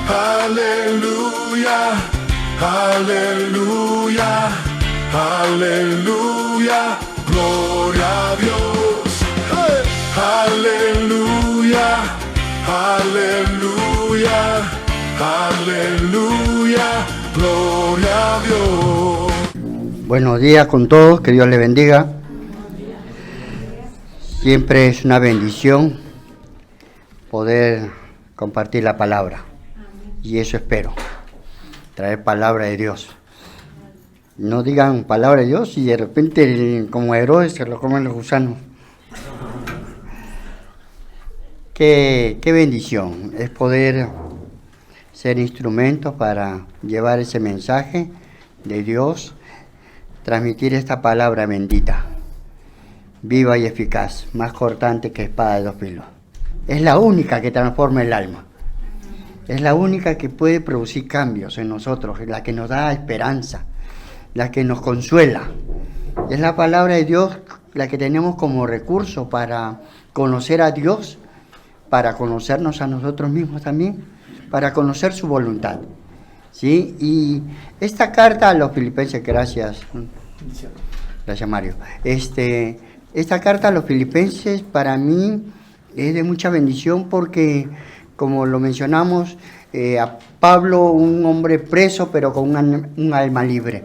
Aleluya, aleluya, aleluya, gloria a Dios. Hey. Aleluya, aleluya, aleluya, gloria a Dios. Buenos días con todos, que Dios les bendiga. Siempre es una bendición poder compartir la palabra. Y eso espero, traer palabra de Dios. No digan palabra de Dios y de repente como Herodes se lo comen los gusanos. Qué bendición es poder ser instrumentos para llevar ese mensaje de Dios, transmitir esta palabra bendita, viva y eficaz, más cortante que espada de dos filos. Es la única que transforma el alma. Es la única que puede producir cambios en nosotros, la que nos da esperanza, la que nos consuela. Es la palabra de Dios la que tenemos como recurso para conocer a Dios, para conocernos a nosotros mismos también, para conocer su voluntad. ¿Sí? Y esta carta a los filipenses, gracias Mario, esta carta a los filipenses para mí es de mucha bendición porque, como lo mencionamos, a Pablo, un hombre preso pero con un alma libre.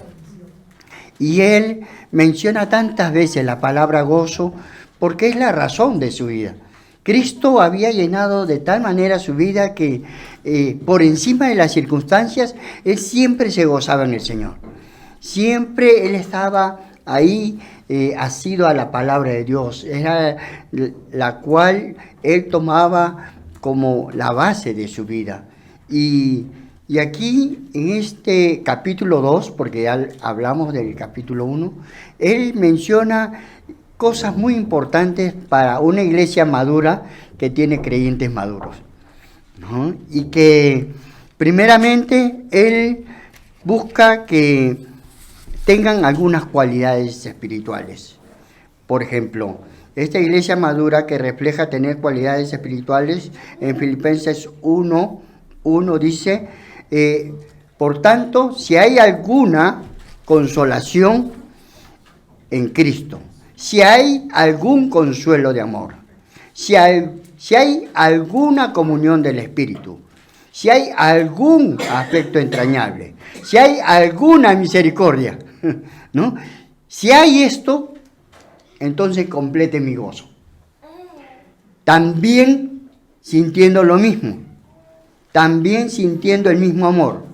Y él menciona tantas veces la palabra gozo porque es la razón de su vida. Cristo había llenado de tal manera su vida que por encima de las circunstancias, él siempre se gozaba en el Señor. Siempre él estaba ahí, asido a la palabra de Dios, era la cual él tomaba como la base de su vida. Y aquí, en este capítulo 2, porque ya hablamos del capítulo 1, él menciona cosas muy importantes para una iglesia madura que tiene creyentes maduros, ¿no? Y que primeramente él busca que tengan algunas cualidades espirituales. Por ejemplo, esta iglesia madura que refleja tener cualidades espirituales, en Filipenses 1:1 dice, por tanto, si hay alguna consolación en Cristo, si hay algún consuelo de amor, si hay alguna comunión del Espíritu, si hay algún afecto entrañable, si hay alguna misericordia, ¿no? Si hay esto, entonces complete mi gozo. También sintiendo lo mismo, también sintiendo el mismo amor,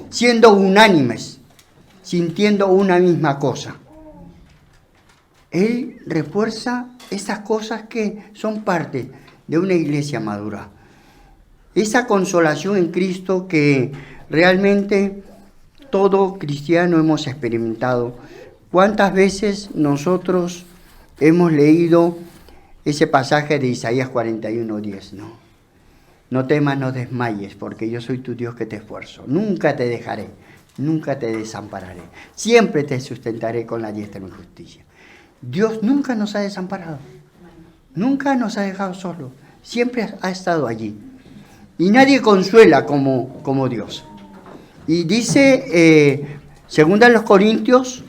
siendo unánimes, sintiendo una misma cosa. Él refuerza esas cosas que son parte de una iglesia madura. Esa consolación en Cristo que realmente todo cristiano hemos experimentado. ¿Cuántas veces nosotros hemos leído ese pasaje de Isaías 41:10? No temas, no desmayes, porque yo soy tu Dios que te esfuerzo. Nunca te dejaré, nunca te desampararé. Siempre te sustentaré con la diestra de mi justicia. Dios nunca nos ha desamparado, nunca nos ha dejado solos, siempre ha estado allí. Y nadie consuela como Dios. Y dice, segunda de los Corintios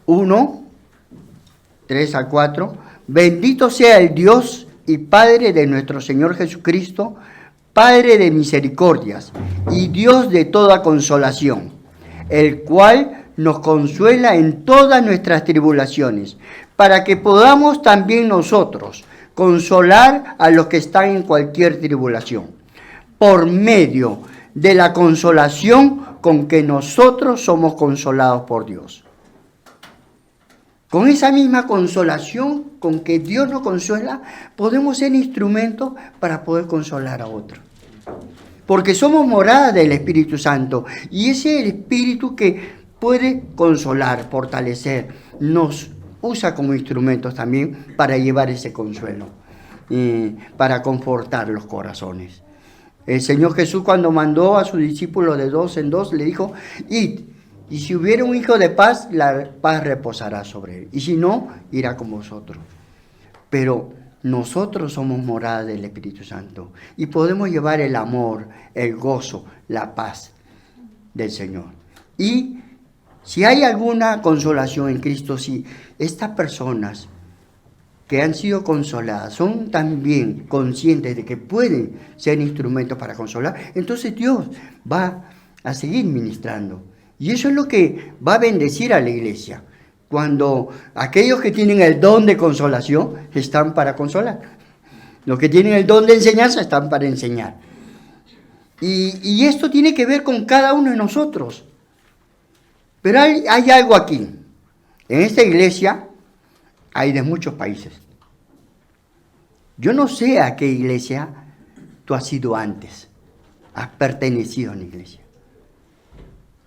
1:3-4, bendito sea el Dios y Padre de nuestro Señor Jesucristo, Padre de misericordias y Dios de toda consolación, el cual nos consuela en todas nuestras tribulaciones, para que podamos también nosotros consolar a los que están en cualquier tribulación, por medio de la consolación con que nosotros somos consolados por Dios. Con esa misma consolación con que Dios nos consuela, podemos ser instrumentos para poder consolar a otros. Porque somos morada del Espíritu Santo, y ese es el Espíritu que puede consolar, fortalecer, nos usa como instrumentos también para llevar ese consuelo, para confortar los corazones. El Señor Jesús, cuando mandó a sus discípulos de 2 en 2, le dijo, id, y si hubiera un hijo de paz, la paz reposará sobre él, y si no, irá con vosotros. Pero nosotros somos morada del Espíritu Santo y podemos llevar el amor, el gozo, la paz del Señor. Y si hay alguna consolación en Cristo, si estas personas que han sido consoladas son también conscientes de que pueden ser instrumentos para consolar, entonces Dios va a seguir ministrando. Y eso es lo que va a bendecir a la iglesia. Cuando aquellos que tienen el don de consolación están para consolar. Los que tienen el don de enseñanza están para enseñar. Y esto tiene que ver con cada uno de nosotros. Pero hay algo aquí. En esta iglesia hay de muchos países. Yo no sé a qué iglesia tú has ido antes. Has pertenecido a una iglesia.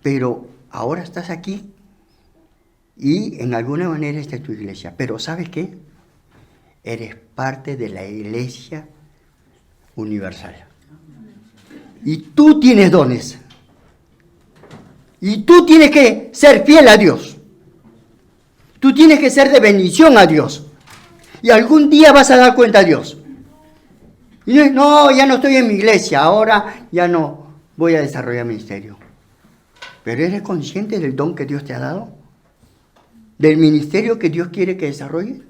Pero ahora estás aquí y en alguna manera esta es tu iglesia. Pero ¿sabes qué? Eres parte de la iglesia universal. Y tú tienes dones. Y tú tienes que ser fiel a Dios. Tú tienes que ser de bendición a Dios. Y algún día vas a dar cuenta a Dios. Y no, ya no estoy en mi iglesia, ahora ya no voy a desarrollar ministerio. Pero ¿eres consciente del don que Dios te ha dado? ¿Del ministerio que Dios quiere que desarrolle?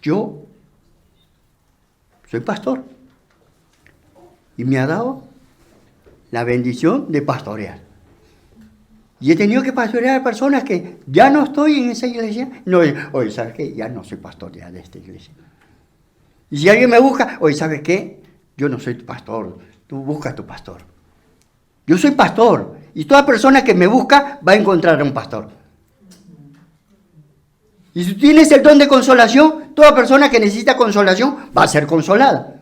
Yo soy pastor. Y me ha dado la bendición de pastorear. Y he tenido que pastorear a personas que ya no estoy en esa iglesia. No, oye, ¿sabes qué? Ya no soy pastor ya de esta iglesia. Y si alguien me busca, oye, ¿sabes qué? Yo no soy tu pastor, tú busca a tu pastor. Yo soy pastor, y toda persona que me busca va a encontrar a un pastor. Y si tienes el don de consolación, toda persona que necesita consolación va a ser consolada.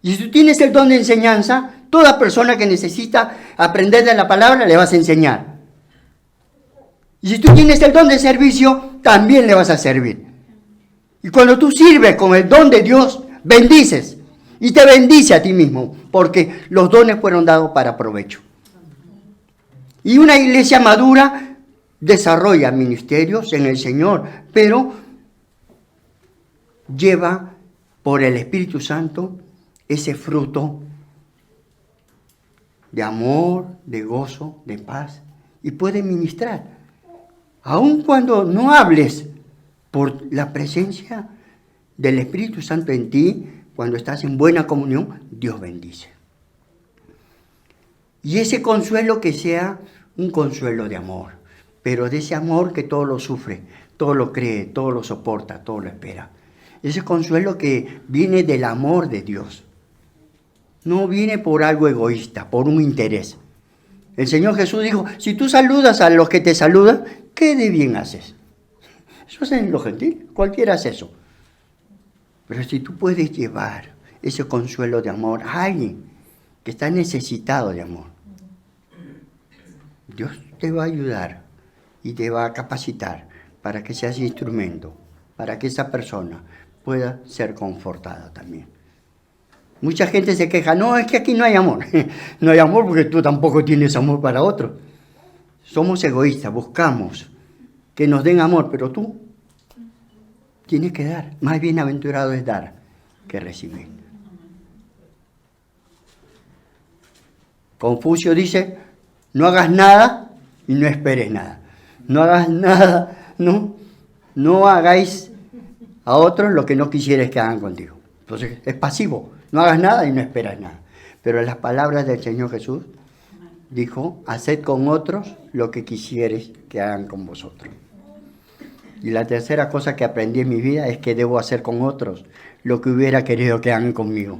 Y si tú tienes el don de enseñanza, toda persona que necesita aprender de la palabra le vas a enseñar. Y si tú tienes el don de servicio, también le vas a servir. Y cuando tú sirves con el don de Dios, bendices. Y te bendice a ti mismo, porque los dones fueron dados para provecho. Y una iglesia madura desarrolla ministerios en el Señor, pero lleva por el Espíritu Santo ese fruto de amor, de gozo, de paz, y puede ministrar. Aun cuando no hables, por la presencia del Espíritu Santo en ti, cuando estás en buena comunión, Dios bendice. Y ese consuelo que sea un consuelo de amor, pero de ese amor que todo lo sufre, todo lo cree, todo lo soporta, todo lo espera. Ese consuelo que viene del amor de Dios. No viene por algo egoísta, por un interés. El Señor Jesús dijo, si tú saludas a los que te saludan, ¿qué de bien haces? Eso es en lo gentil, cualquiera hace eso. Pero si tú puedes llevar ese consuelo de amor a alguien que está necesitado de amor, Dios te va a ayudar y te va a capacitar para que seas instrumento, para que esa persona pueda ser confortada también. Mucha gente se queja, no, es que aquí no hay amor. No hay amor porque tú tampoco tienes amor para otro. Somos egoístas, buscamos que nos den amor, pero tú tienes que dar. Más bienaventurado es dar que recibir. Confucio dice, no hagas nada y no esperes nada. No hagas nada, no hagáis a otros lo que no quisieres que hagan contigo. Entonces es pasivo, no hagas nada y no esperas nada. Pero en las palabras del Señor Jesús dijo, haced con otros lo que quisieres que hagan con vosotros. Y la tercera cosa que aprendí en mi vida es que debo hacer con otros lo que hubiera querido que hagan conmigo.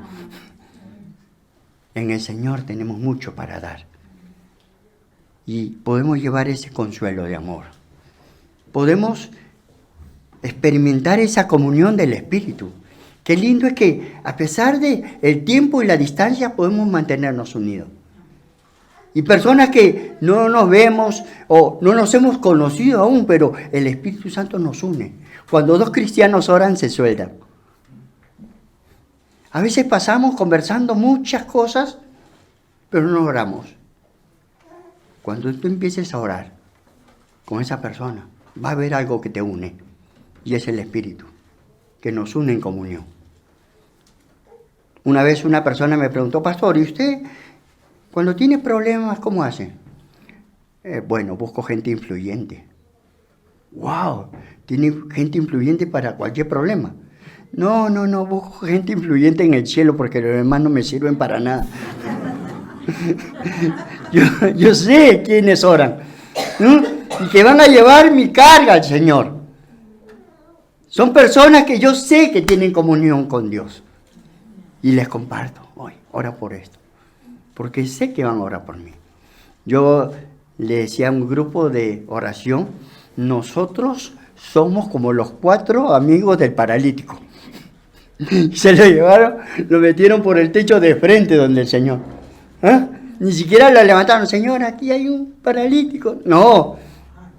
En el Señor tenemos mucho para dar. Y podemos llevar ese consuelo de amor. Podemos experimentar esa comunión del Espíritu. Qué lindo es que a pesar del tiempo y la distancia podemos mantenernos unidos. Y personas que no nos vemos o no nos hemos conocido aún, pero el Espíritu Santo nos une. Cuando dos cristianos oran, se sueldan. A veces pasamos conversando muchas cosas, pero no oramos. Cuando tú empieces a orar con esa persona, va a haber algo que te une. y es el Espíritu, que nos une en comunión. Una vez una persona me preguntó, pastor, ¿y usted cuando tiene problemas cómo hace? Bueno, busco gente influyente. ¡Wow! Tiene gente influyente para cualquier problema. No, busco gente influyente en el cielo porque los demás no me sirven para nada. yo sé quiénes oran, ¿no? Y que van a llevar mi carga al Señor. Son personas que yo sé que tienen comunión con Dios. Y les comparto, hoy, ora por esto. Porque sé que van a orar por mí. Yo le decía a un grupo de oración, nosotros somos como los 4 amigos del paralítico. Se lo llevaron, lo metieron por el techo de frente donde el Señor. Ni siquiera lo levantaron, Señor, aquí hay un paralítico. No,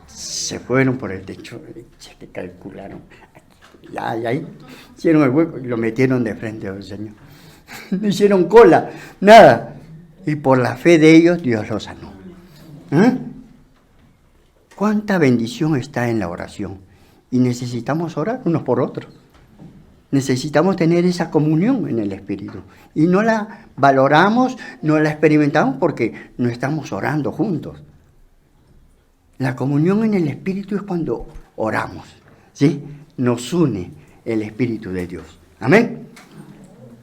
se fueron por el techo, se calcularon. Y ahí hicieron el hueco y lo metieron de frente al Señor. No hicieron cola, nada. Y por la fe de ellos, Dios los sanó. ¿Cuánta bendición está en la oración? Y necesitamos orar unos por otros. Necesitamos tener esa comunión en el Espíritu. Y no la valoramos, no la experimentamos porque no estamos orando juntos. La comunión en el Espíritu es cuando oramos, ¿sí? Nos une el Espíritu de Dios. Amén.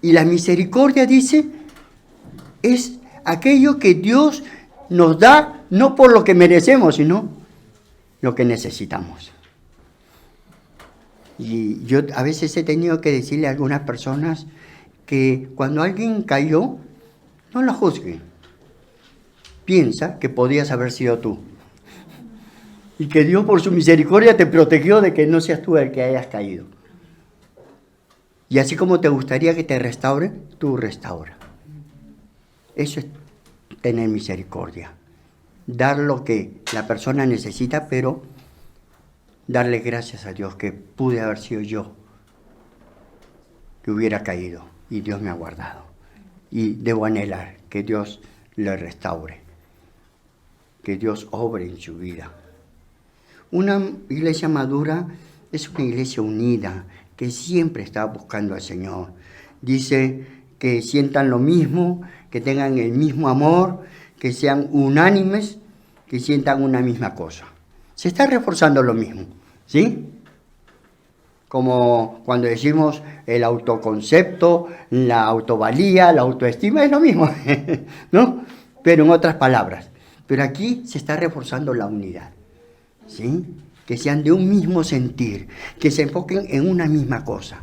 Y la misericordia, dice, es aquello que Dios nos da, no por lo que merecemos, sino lo que necesitamos. Y yo a veces he tenido que decirle a algunas personas que cuando alguien cayó, no lo juzguen. Piensa que podías haber sido tú. Y que Dios por su misericordia te protegió de que no seas tú el que hayas caído. Y así como te gustaría que te restaure, tú restaura. Eso es tener misericordia. Dar lo que la persona necesita, pero darle gracias a Dios que pude haber sido yo que hubiera caído y Dios me ha guardado. Y debo anhelar que Dios le restaure, que Dios obre en su vida. Una iglesia madura es una iglesia unida, que siempre está buscando al Señor. Dice que sientan lo mismo, que tengan el mismo amor, que sean unánimes, que sientan una misma cosa. Se está reforzando lo mismo, ¿sí? Como cuando decimos el autoconcepto, la autovalía, la autoestima, es lo mismo, ¿no? Pero en otras palabras. Pero aquí se está reforzando la unidad, ¿sí? Que sean de un mismo sentir, que se enfoquen en una misma cosa,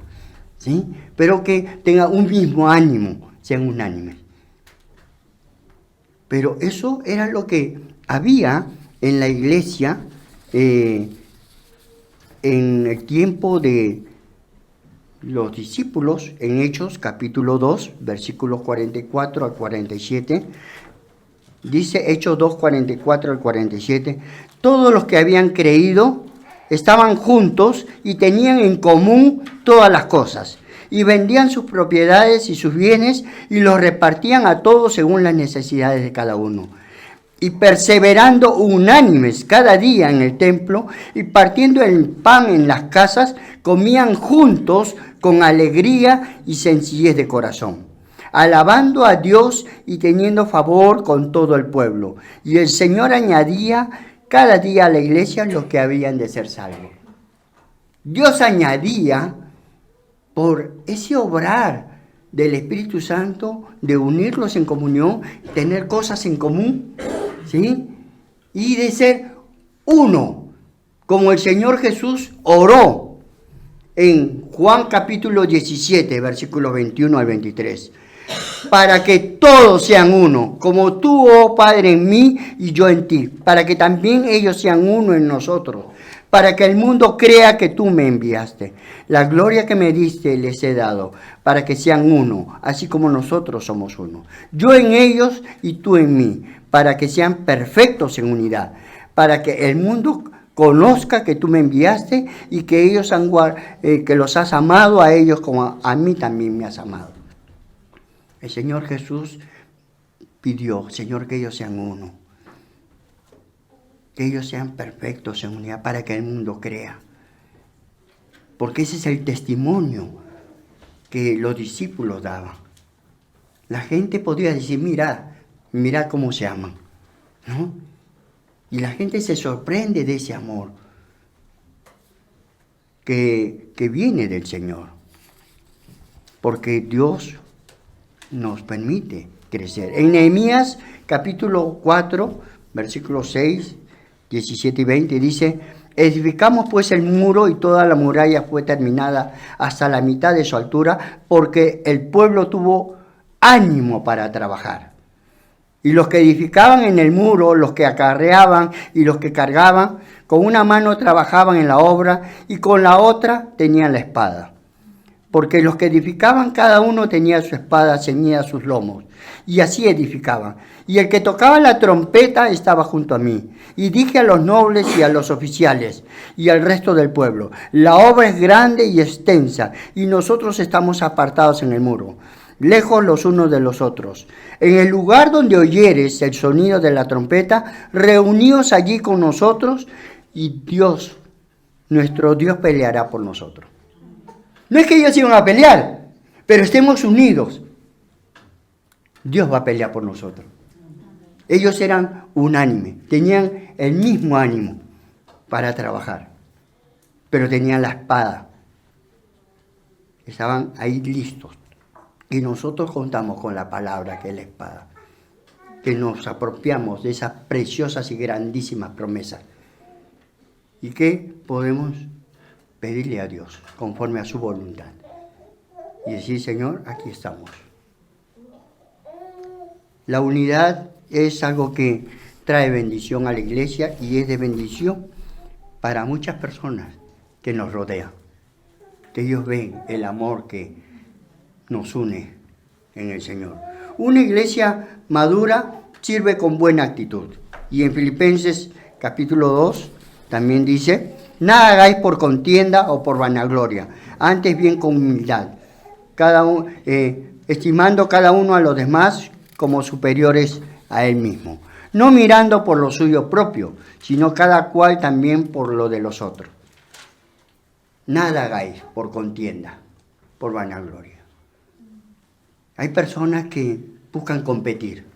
¿sí? Pero que tengan un mismo ánimo, sean unánimes. Pero eso era lo que había en la iglesia en el tiempo de los discípulos, en Hechos capítulo 2, versículos 44 al 47. Dice Hechos 2, 44 al 47, todos los que habían creído estaban juntos y tenían en común todas las cosas, y vendían sus propiedades y sus bienes y los repartían a todos según las necesidades de cada uno. Y perseverando unánimes cada día en el templo y partiendo el pan en las casas, comían juntos con alegría y sencillez de corazón, alabando a Dios y teniendo favor con todo el pueblo. Y el Señor añadía cada día a la iglesia los que habían de ser salvos. Dios añadía por ese obrar del Espíritu Santo, de unirlos en comunión, tener cosas en común, ¿sí? Y de ser uno, como el Señor Jesús oró en Juan capítulo 17, versículos 21 al 23. Para que todos sean uno, como tú, oh Padre, en mí y yo en ti, para que también ellos sean uno en nosotros, para que el mundo crea que tú me enviaste. La gloria que me diste les he dado, para que sean uno, así como nosotros somos uno. Yo en ellos y tú en mí, para que sean perfectos en unidad, para que el mundo conozca que tú me enviaste y que ellos que los has amado a ellos como a mí también me has amado. El Señor Jesús pidió, Señor, que ellos sean uno, que ellos sean perfectos en unidad para que el mundo crea porque ese es el testimonio que los discípulos daban. La gente podía decir, mira cómo se aman, ¿no? Y la gente se sorprende de ese amor que viene del Señor, porque Dios nos permite crecer. En Nehemías capítulo 4, versículos 6, 17 y 20 dice: edificamos pues el muro y toda la muralla fue terminada hasta la mitad de su altura, porque el pueblo tuvo ánimo para trabajar. Y los que edificaban en el muro, los que acarreaban y los que cargaban, con una mano trabajaban en la obra y con la otra tenían la espada. Porque los que edificaban, cada uno tenía su espada ceñida a sus lomos, y así edificaban. Y el que tocaba la trompeta estaba junto a mí. Y dije a los nobles y a los oficiales y al resto del pueblo: la obra es grande y extensa, y nosotros estamos apartados en el muro, lejos los unos de los otros. En el lugar donde oyeres el sonido de la trompeta, reuníos allí con nosotros, y Dios, nuestro Dios, peleará por nosotros. No es que ellos iban a pelear, pero estemos unidos. Dios va a pelear por nosotros. Ellos eran unánimes, tenían el mismo ánimo para trabajar, pero tenían la espada. Estaban ahí listos. Y nosotros contamos con la palabra, que es la espada, que nos apropiamos de esas preciosas y grandísimas promesas, y que podemos pedirle a Dios conforme a su voluntad y decir: Señor, aquí estamos. La unidad es algo que trae bendición a la iglesia y es de bendición para muchas personas que nos rodean, que ellos ven el amor que nos une en el Señor. Una iglesia madura sirve con buena actitud. Y en Filipenses capítulo 2 también dice: nada hagáis por contienda o por vanagloria, antes bien con humildad, estimando cada uno a los demás como superiores a él mismo, no mirando por lo suyo propio, sino cada cual también por lo de los otros. Nada hagáis por contienda, por vanagloria. Hay personas que buscan competir.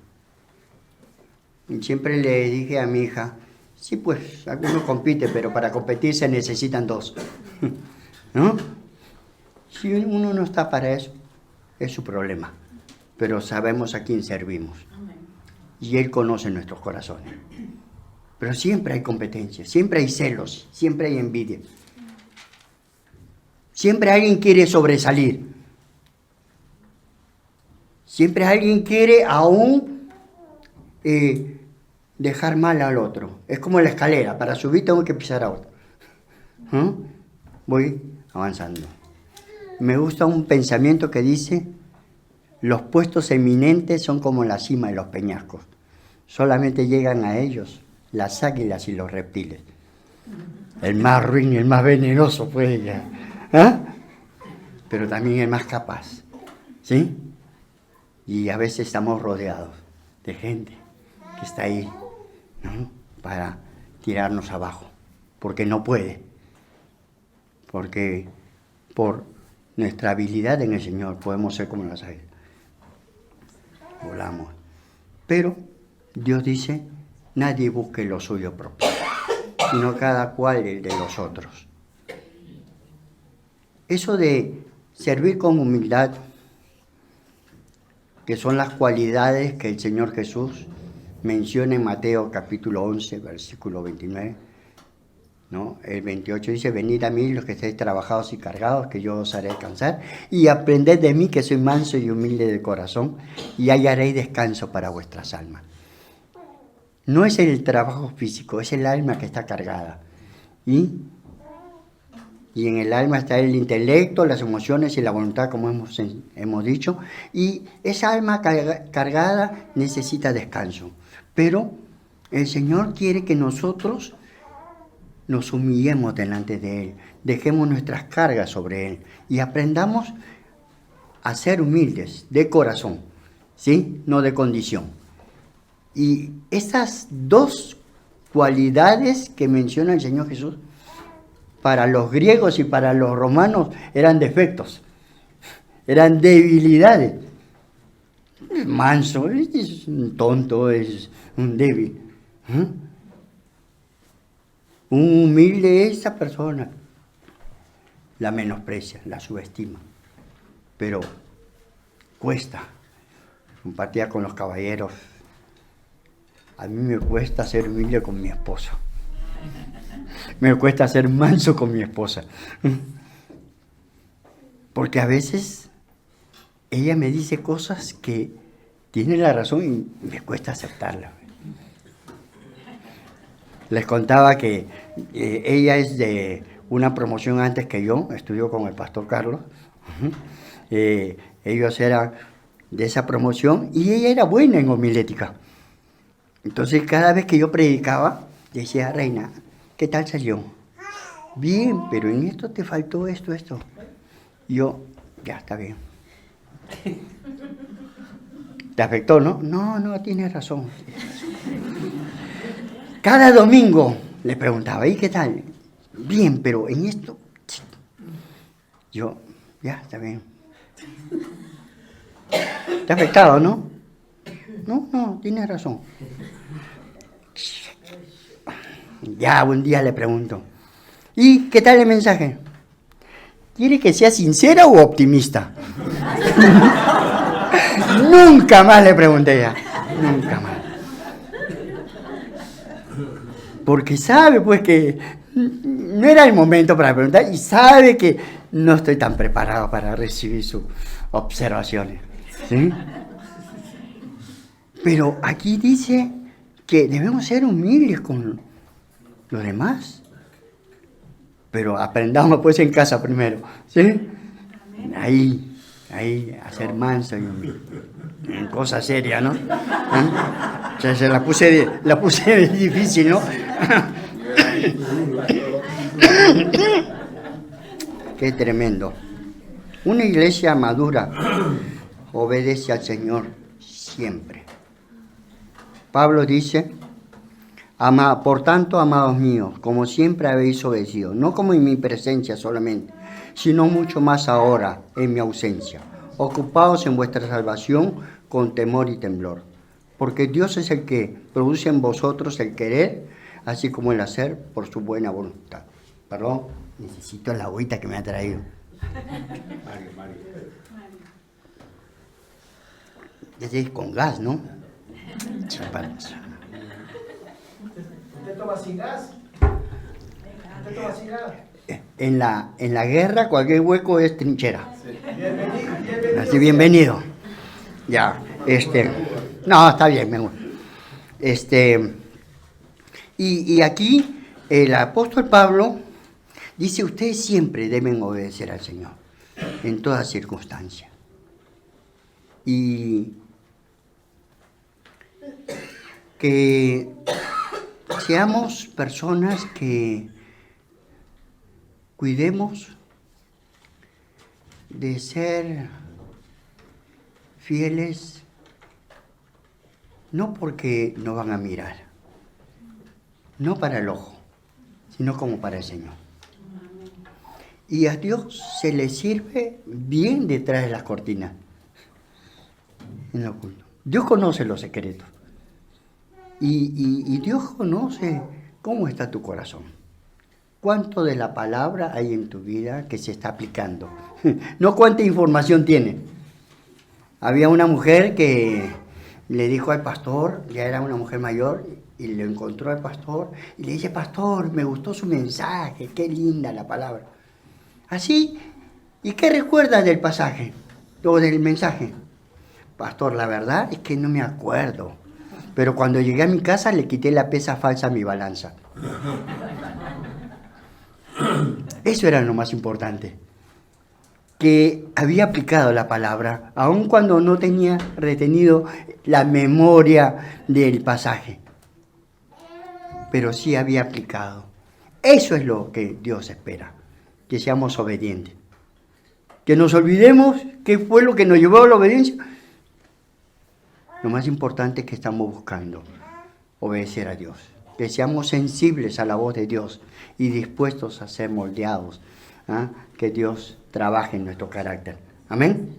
Y siempre le dije a mi hija: sí, pues, algunos compiten, pero para competir se necesitan dos. ¿No? Si uno no está para eso, es su problema. Pero sabemos a quién servimos. Y Él conoce nuestros corazones. Pero siempre hay competencia, siempre hay celos, siempre hay envidia. Siempre alguien quiere sobresalir. Siempre alguien quiere aún dejar mal al otro. Es como la escalera, para subir tengo que pisar a otro. Voy avanzando. Me gusta un pensamiento que dice: los puestos eminentes son como la cima de los peñascos. Solamente llegan a ellos las águilas y los reptiles. El más ruin y el más venenoso puede llegar. Pero también el más capaz. ¿Sí? Y a veces estamos rodeados de gente que está ahí, ¿no?, para tirarnos abajo, porque no puede. Porque por nuestra habilidad en el Señor podemos ser como las águilas. Volamos. Pero Dios dice: nadie busque lo suyo propio, sino cada cual el de los otros. Eso de servir con humildad, que son las cualidades que el Señor Jesús menciona en Mateo capítulo 11, versículo 29, ¿no? El 28 dice: venid a mí los que estéis trabajados y cargados, que yo os haré descansar, y aprended de mí, que soy manso y humilde de corazón, y hallaréis descanso para vuestras almas. No es el trabajo físico, es el alma que está cargada. Y en el alma está el intelecto, las emociones y la voluntad, como hemos dicho. Y esa alma cargada necesita descanso. Pero el Señor quiere que nosotros nos humillemos delante de Él, dejemos nuestras cargas sobre Él y aprendamos a ser humildes de corazón, ¿sí? No de condición. Y estas dos cualidades que menciona el Señor Jesús para los griegos y para los romanos eran defectos, eran debilidades. Manso, es un tonto, es un débil. Un humilde, esa persona la menosprecia, la subestima. Pero cuesta. Compartía con los caballeros. A mí me cuesta ser humilde con mi esposo. Me cuesta ser manso con mi esposa. Porque a veces ella me dice cosas que tiene la razón y me cuesta aceptarla. Les contaba que ella es de una promoción antes que yo, estudió con el pastor Carlos. Ellos eran de esa promoción y ella era buena en homilética. Entonces cada vez que yo predicaba, decía, Reina, ¿qué tal salió? Bien, pero en esto te faltó esto. Y yo, ya, está bien. ¿Te afectó, no? No, tienes razón. Cada domingo le preguntaba, ¿y qué tal? Bien, pero en esto... Yo, ya, está bien. ¿Te ha afectado, no? No, tienes razón. Ya, un día le pregunto, ¿y qué tal el mensaje? ¿Quiere que sea sincera o optimista? Nunca más le pregunté ya, nunca más. Porque sabe pues que no era el momento para preguntar y sabe que no estoy tan preparado para recibir sus observaciones. ¿Sí? Pero aquí dice que debemos ser humildes con los demás. Pero aprendamos pues en casa primero. ¿Sí? Ahí, a ser manso y humilde. En cosa seria, ¿no? O sea, se la puse difícil, ¿no? Qué tremendo. Una iglesia madura obedece al Señor siempre. Pablo dice, por tanto, amados míos, como siempre habéis obedecido, no como en mi presencia solamente, sino mucho más ahora en mi ausencia. Ocupaos en vuestra salvación con temor y temblor, porque Dios es el que produce en vosotros el querer, así como el hacer por su buena voluntad. Perdón, necesito la agüita que me ha traído. Mario. Es con gas, ¿no? ¿Usted toma sin gas? En la guerra cualquier hueco es trinchera. Sí. Bienvenido. Así, bienvenido. Ya, no, está bien, me gusta. Y aquí el apóstol Pablo dice, ustedes siempre deben obedecer al Señor, en todas circunstancias. Y que seamos personas que cuidemos de ser fieles, no porque nos van a mirar, no para el ojo, sino como para el Señor. Y a Dios se le sirve bien detrás de las cortinas, en lo oculto. Dios conoce los secretos. Y Dios conoce cómo está tu corazón. ¿Cuánto de la palabra hay en tu vida que se está aplicando? No cuánta información tiene. Había una mujer que le dijo al pastor, ya era una mujer mayor, y le encontró al pastor, y le dice, pastor, me gustó su mensaje, qué linda la palabra. Así, ¿y qué recuerdas del pasaje o del mensaje? Pastor, la verdad es que no me acuerdo. Pero cuando llegué a mi casa le quité la pesa falsa a mi balanza. Eso era lo más importante. Que había aplicado la palabra, aun cuando no tenía retenido la memoria del pasaje. Pero sí había aplicado. Eso es lo que Dios espera, que seamos obedientes. Que nos olvidemos qué fue lo que nos llevó a la obediencia. Lo más importante es que estamos buscando obedecer a Dios. que seamos sensibles a la voz de Dios y dispuestos a ser moldeados, ¿ah? Que Dios trabaje en nuestro carácter. Amén.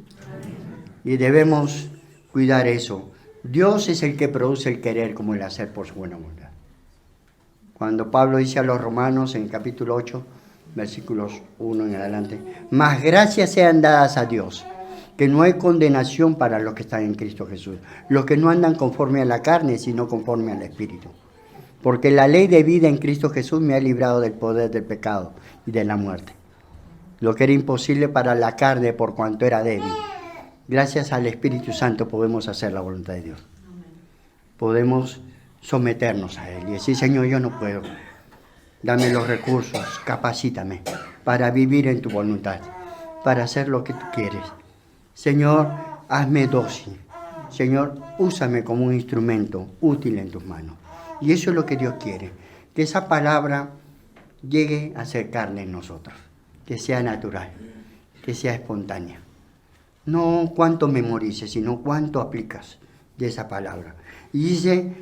Y debemos cuidar eso. Dios es el que produce el querer como el hacer por su buena voluntad. Cuando Pablo dice a los romanos en el capítulo 8, versículos 1 en adelante, mas gracias sean dadas a Dios, que no hay condenación para los que están en Cristo Jesús, los que no andan conforme a la carne, sino conforme al Espíritu. Porque la ley de vida en Cristo Jesús me ha librado del poder del pecado y de la muerte. Lo que era imposible para la carne por cuanto era débil. Gracias al Espíritu Santo podemos hacer la voluntad de Dios. Podemos someternos a Él y decir, Señor, yo no puedo. Dame los recursos, capacítame para vivir en tu voluntad, para hacer lo que tú quieres. Señor, hazme dócil. Señor, úsame como un instrumento útil en tus manos. Y eso es lo que Dios quiere, que esa palabra llegue a ser carne en nosotros, que sea natural, que sea espontánea. No cuánto memorices, sino cuánto aplicas de esa palabra. Y dice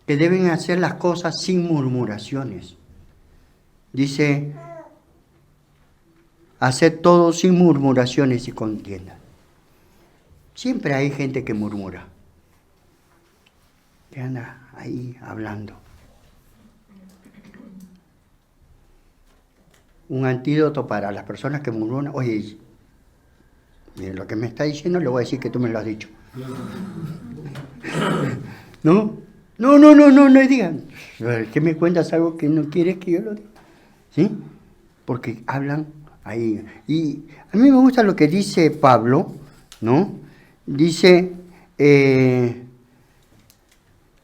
que deben hacer las cosas sin murmuraciones. Dice, hacer todo sin murmuraciones y contiendas. Siempre hay gente que murmura, que anda ahí hablando. Un antídoto para las personas que murmuran, oye, miren, lo que me está diciendo le voy a decir que tú me lo has dicho. No digan, ¿qué me cuentas algo que no quieres que yo lo diga? ¿Sí? Porque hablan ahí. Y a mí me gusta lo que dice Pablo, ¿no? Dice en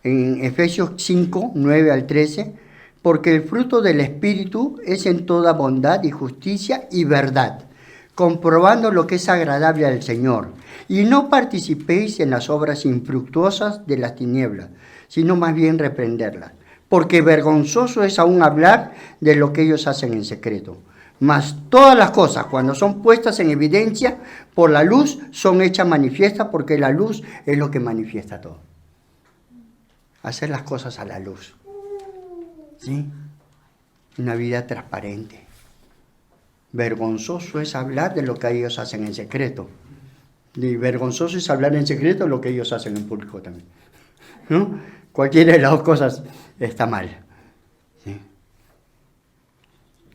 Efesios 5, 9 al 13, porque el fruto del Espíritu es en toda bondad y justicia y verdad, comprobando lo que es agradable al Señor. Y no participéis en las obras infructuosas de las tinieblas, sino más bien reprenderlas. Porque vergonzoso es aún hablar de lo que ellos hacen en secreto. Mas todas las cosas, cuando son puestas en evidencia por la luz, son hechas manifiestas, porque la luz es lo que manifiesta todo. Hacer las cosas a la luz. ¿Sí? Una vida transparente. Vergonzoso es hablar de lo que ellos hacen en secreto. Y vergonzoso es hablar en secreto de lo que ellos hacen en público también. ¿No? Cualquiera de las dos cosas está mal. ¿Sí?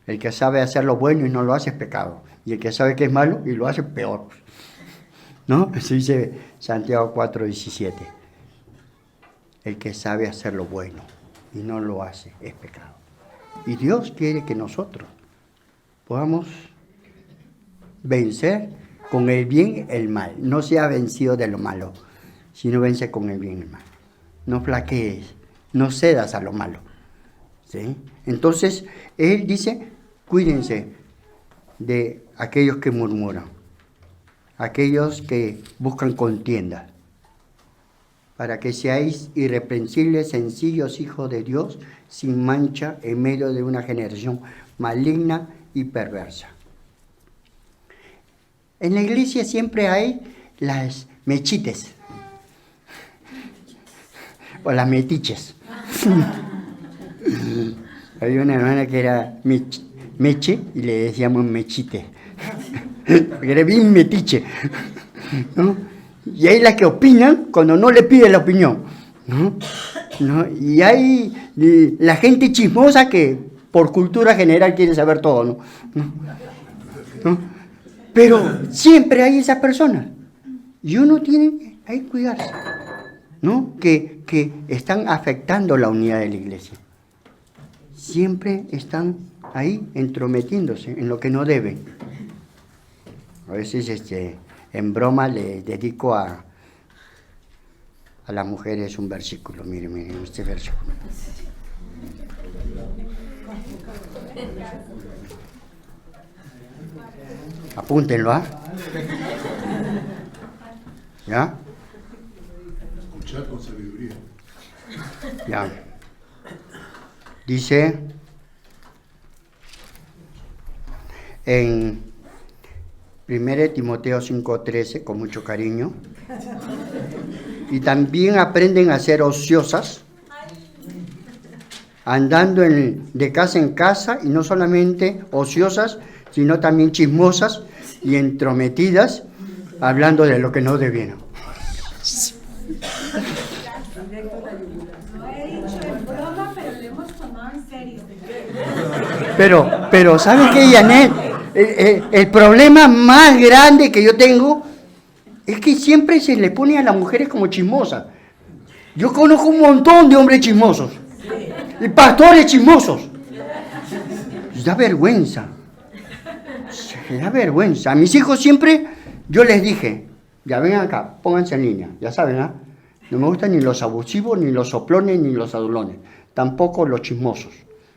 El que sabe hacer lo bueno y no lo hace es pecado. Y el que sabe que es malo y lo hace peor. ¿No? Eso dice Santiago 4:17. El que sabe hacer lo bueno y no lo hace es pecado. Y Dios quiere que nosotros podamos vencer con el bien el mal. No sea vencido de lo malo, sino vence con el bien el mal. No flaquees, no cedas a lo malo. ¿Sí? Entonces, Él dice, cuídense de aquellos que murmuran, aquellos que buscan contienda, para que seáis irreprensibles, sencillos hijos de Dios, sin mancha, en medio de una generación maligna y perversa. En la iglesia siempre hay las mechites, o las metiches. Había una hermana que era meche y le decíamos mechite, porque era bien metiche, ¿no? Y hay las que opinan cuando no le pide la opinión, ¿no? Y hay la gente chismosa que por cultura general quiere saber todo, ¿no? Pero siempre hay esas personas y uno tiene que cuidarse, ¿no? Que están afectando la unidad de la iglesia. Siempre están ahí entrometiéndose en lo que no deben. A veces en broma le dedico a las mujeres un versículo. Miren este versículo. Apúntenlo, ¿ah? ¿Ya? Escuchar con sabiduría. Ya. Dice en 1 Timoteo 5:13, con mucho cariño, y también aprenden a ser ociosas, andando de casa en casa, y no solamente ociosas, sino también chismosas y entrometidas, hablando de lo que no debieron. No he dicho en broma, pero lo hemos tomado en serio. Pero ¿sabes qué, Janet? El problema más grande que yo tengo es que siempre se le pone a las mujeres como chismosas. Yo conozco un montón de hombres chismosos, y pastores chismosos. Da vergüenza. Da vergüenza. A mis hijos siempre yo les dije, ya ven acá, pónganse en línea, ya saben, ¿ah? No me gustan ni los abusivos, ni los soplones, ni los adulones. Tampoco los chismosos.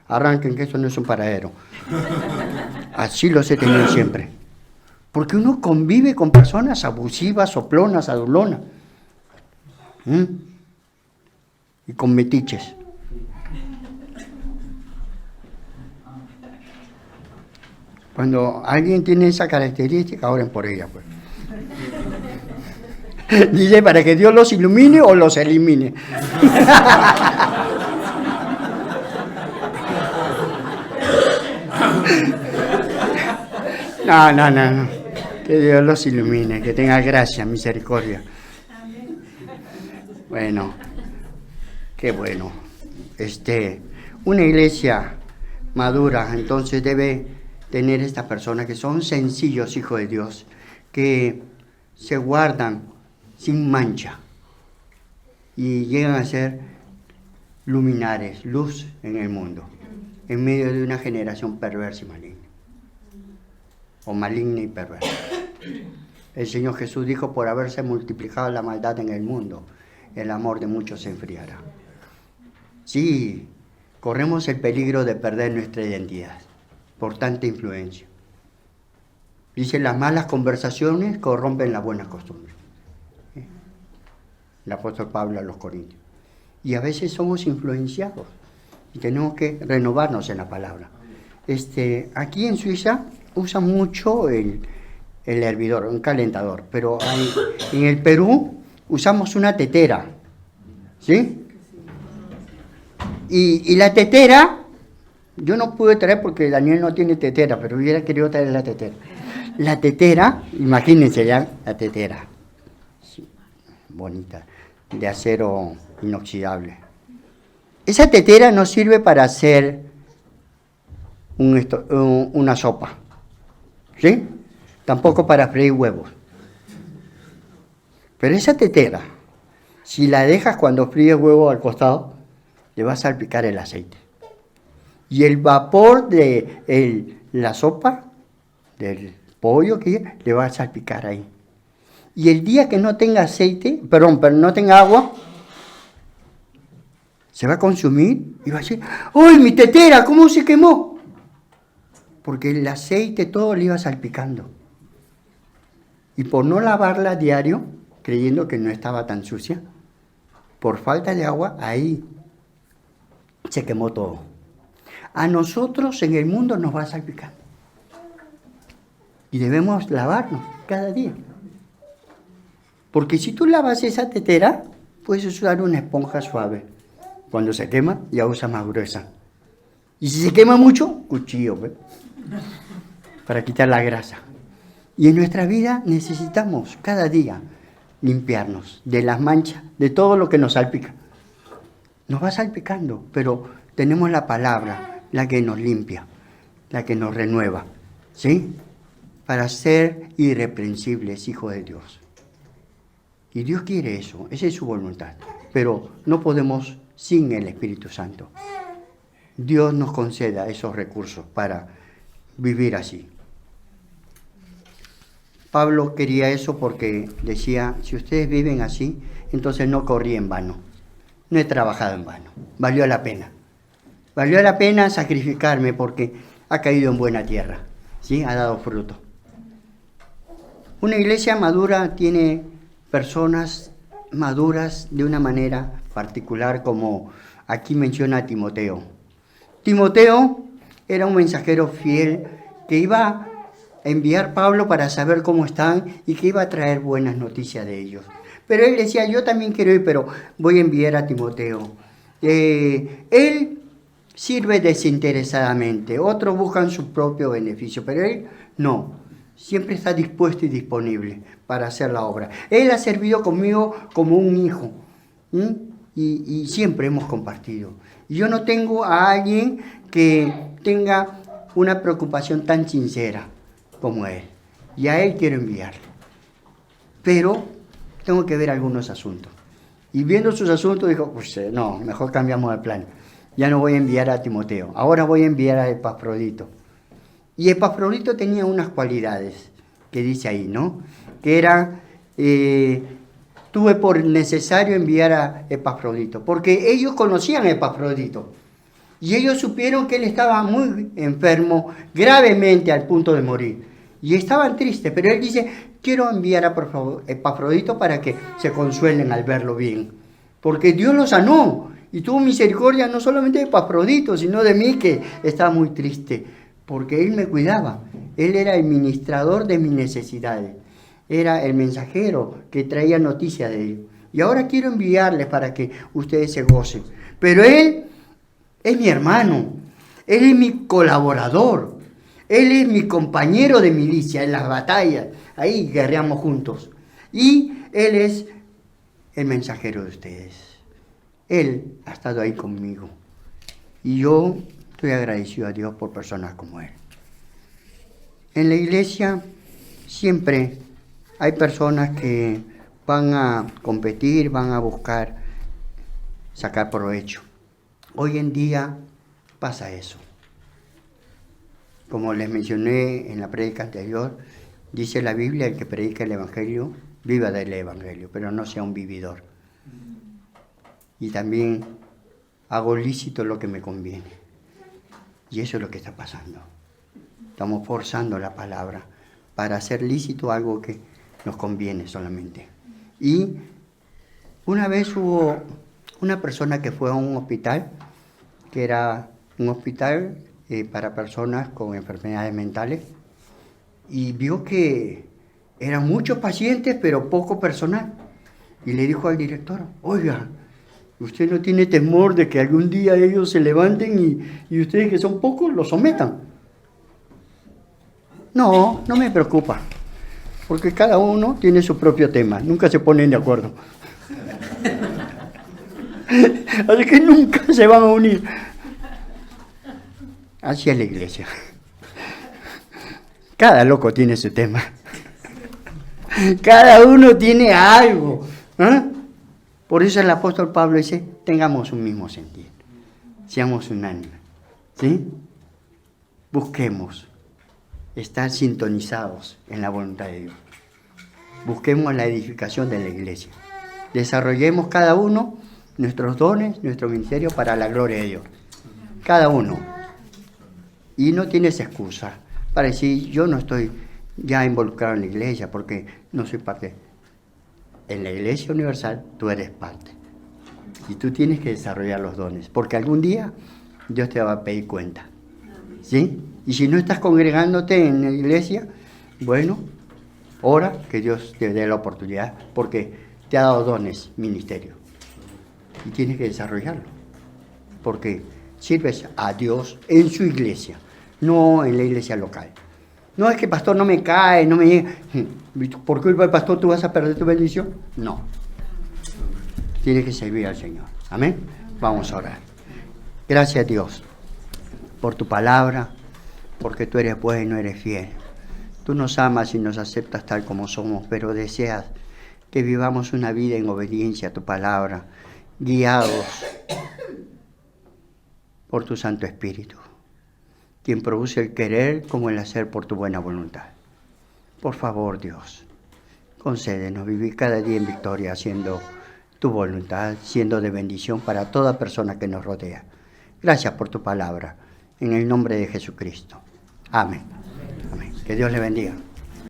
Arranquen, que esto no es un paradero. Así los he tenido siempre. Porque uno convive con personas abusivas, soplonas, adulonas. Y con metiches. Cuando alguien tiene esa característica, oren por ella, pues. Dice, para que Dios los ilumine o los elimine. No. Que Dios los ilumine, que tenga gracia, misericordia. Bueno, qué bueno. Una iglesia madura, entonces debe tener estas personas que son sencillos hijos de Dios, que se guardan sin mancha y llegan a ser luminares, luz en el mundo, en medio de una generación perversa y maligna, o maligna y perversa. El Señor Jesús dijo, por haberse multiplicado la maldad en el mundo, el amor de muchos se enfriará. Sí, corremos el peligro de perder nuestra identidad por tanta influencia. Dice, las malas conversaciones corrompen las buenas costumbres. El apóstol Pablo a los Corintios. Y a veces somos influenciados y tenemos que renovarnos en la palabra. Aquí en Suiza usan mucho el hervidor, un calentador, pero en el Perú usamos una tetera, ¿sí? Y la tetera, yo no pude traer porque Daniel no tiene tetera, pero hubiera querido traer la tetera. La tetera, imagínense ya, la tetera, sí, bonita, de acero inoxidable. Esa tetera no sirve para hacer una sopa, ¿sí? Tampoco para freír huevos. Pero esa tetera, si la dejas cuando fríes huevo al costado, le va a salpicar el aceite. Y el vapor de la sopa, del pollo, le va a salpicar ahí. Y el día que no tenga aceite, pero no tenga agua, se va a consumir y va a decir, ¡uy, mi tetera! ¿Cómo se quemó? Porque el aceite todo le iba salpicando. Y por no lavarla a diario, creyendo que no estaba tan sucia, por falta de agua, ahí se quemó todo. A nosotros en el mundo nos va a salpicar. Y debemos lavarnos cada día. Porque si tú lavas esa tetera, puedes usar una esponja suave. Cuando se quema, ya usa más gruesa. Y si se quema mucho, cuchillo, ¿ves? Para quitar la grasa. Y en nuestra vida necesitamos cada día limpiarnos de las manchas, de todo lo que nos salpica. Nos va salpicando, pero tenemos la palabra, la que nos limpia, la que nos renueva, ¿sí? Para ser irreprensibles, hijos de Dios. Y Dios quiere eso, esa es su voluntad. Pero no podemos sin el Espíritu Santo. Dios nos conceda esos recursos para vivir así. Pablo quería eso porque decía, si ustedes viven así, entonces no corrí en vano, no he trabajado en vano, valió la pena. Valió la pena sacrificarme porque ha caído en buena tierra, ¿sí? Ha dado fruto. Una iglesia madura tiene personas maduras de una manera particular, como aquí menciona a Timoteo. Timoteo era un mensajero fiel que iba a enviar a Pablo para saber cómo están y que iba a traer buenas noticias de ellos. Pero él decía, yo también quiero ir, pero voy a enviar a Timoteo. Él sirve desinteresadamente, otros buscan su propio beneficio, pero él no, siempre está dispuesto y disponible para hacer la obra. Él ha servido conmigo como un hijo, y siempre hemos compartido. Y yo no tengo a alguien que tenga una preocupación tan sincera como él, y a él quiero enviarle. Pero tengo que ver algunos asuntos. Y viendo sus asuntos dijo, pues no, mejor cambiamos de plan. Ya no voy a enviar a Timoteo, ahora voy a enviar a Epafrodito. Y Epafrodito tenía unas cualidades que dice ahí, ¿no? Que era, tuve por necesario enviar a Epafrodito, porque ellos conocían a Epafrodito. Y ellos supieron que él estaba muy enfermo, gravemente al punto de morir. Y estaban tristes, pero él dice, quiero enviar a Epafrodito para que se consuelen al verlo bien. Porque Dios lo sanó y tuvo misericordia no solamente de Epafrodito, sino de mí, que estaba muy triste, porque él me cuidaba. Él era el ministrador de mis necesidades. Era el mensajero que traía noticias de ellos. Y ahora quiero enviarles para que ustedes se gocen. Pero él es mi hermano, él es mi colaborador, él es mi compañero de milicia en las batallas, ahí guerreamos juntos. Y él es el mensajero de ustedes. Él ha estado ahí conmigo. Y yo estoy agradecido a Dios por personas como él. En la iglesia siempre hay personas que van a competir, van a buscar sacar provecho. Hoy en día pasa eso. Como les mencioné en la prédica anterior, dice la Biblia, el que predica el Evangelio, viva del Evangelio, pero no sea un vividor. Y también hago lícito lo que me conviene. Y eso es lo que está pasando. Estamos forzando la palabra para hacer lícito algo que nos conviene solamente. Y una vez hubo una persona que fue a un hospital, que era un hospital para personas con enfermedades mentales, y vio que eran muchos pacientes, pero poco personal. Y le dijo al director, oiga, usted no tiene temor de que algún día ellos se levanten y ustedes, que son pocos, los sometan. No, no me preocupa, porque cada uno tiene su propio tema, nunca se ponen de acuerdo. Así que nunca se van a unir. Así es la iglesia. Cada loco tiene su tema. Cada uno tiene algo. Por eso el apóstol Pablo dice, tengamos un mismo sentir. Seamos unánimes. ¿Sí? Busquemos estar sintonizados en la voluntad de Dios. Busquemos la edificación de la iglesia. Desarrollemos cada uno nuestros dones, nuestro ministerio para la gloria de Dios. Cada uno. Y no tienes excusa para decir, yo no estoy ya involucrado en la iglesia porque no soy parte. En la iglesia universal tú eres parte. Y tú tienes que desarrollar los dones, porque algún día Dios te va a pedir cuenta. ¿Sí? Y si no estás congregándote en la iglesia, bueno, ora que Dios te dé la oportunidad, porque te ha dado dones, ministerio. Y tienes que desarrollarlo, porque sirves a Dios en su iglesia, no en la iglesia local. No es que pastor no me cae, no me llega. ¿Por culpa del pastor tú vas a perder tu bendición? No. Tienes que servir al Señor. Amén. Vamos a orar. Gracias, Dios, por tu palabra, porque tú eres bueno, eres fiel. Tú nos amas y nos aceptas tal como somos, pero deseas que vivamos una vida en obediencia a tu palabra, guiados por tu Santo Espíritu, quien produce el querer como el hacer por tu buena voluntad. Por favor, Dios, concédenos vivir cada día en victoria, haciendo tu voluntad, siendo de bendición para toda persona que nos rodea. Gracias por tu palabra, en el nombre de Jesucristo. Amén. Amén. Que Dios le bendiga.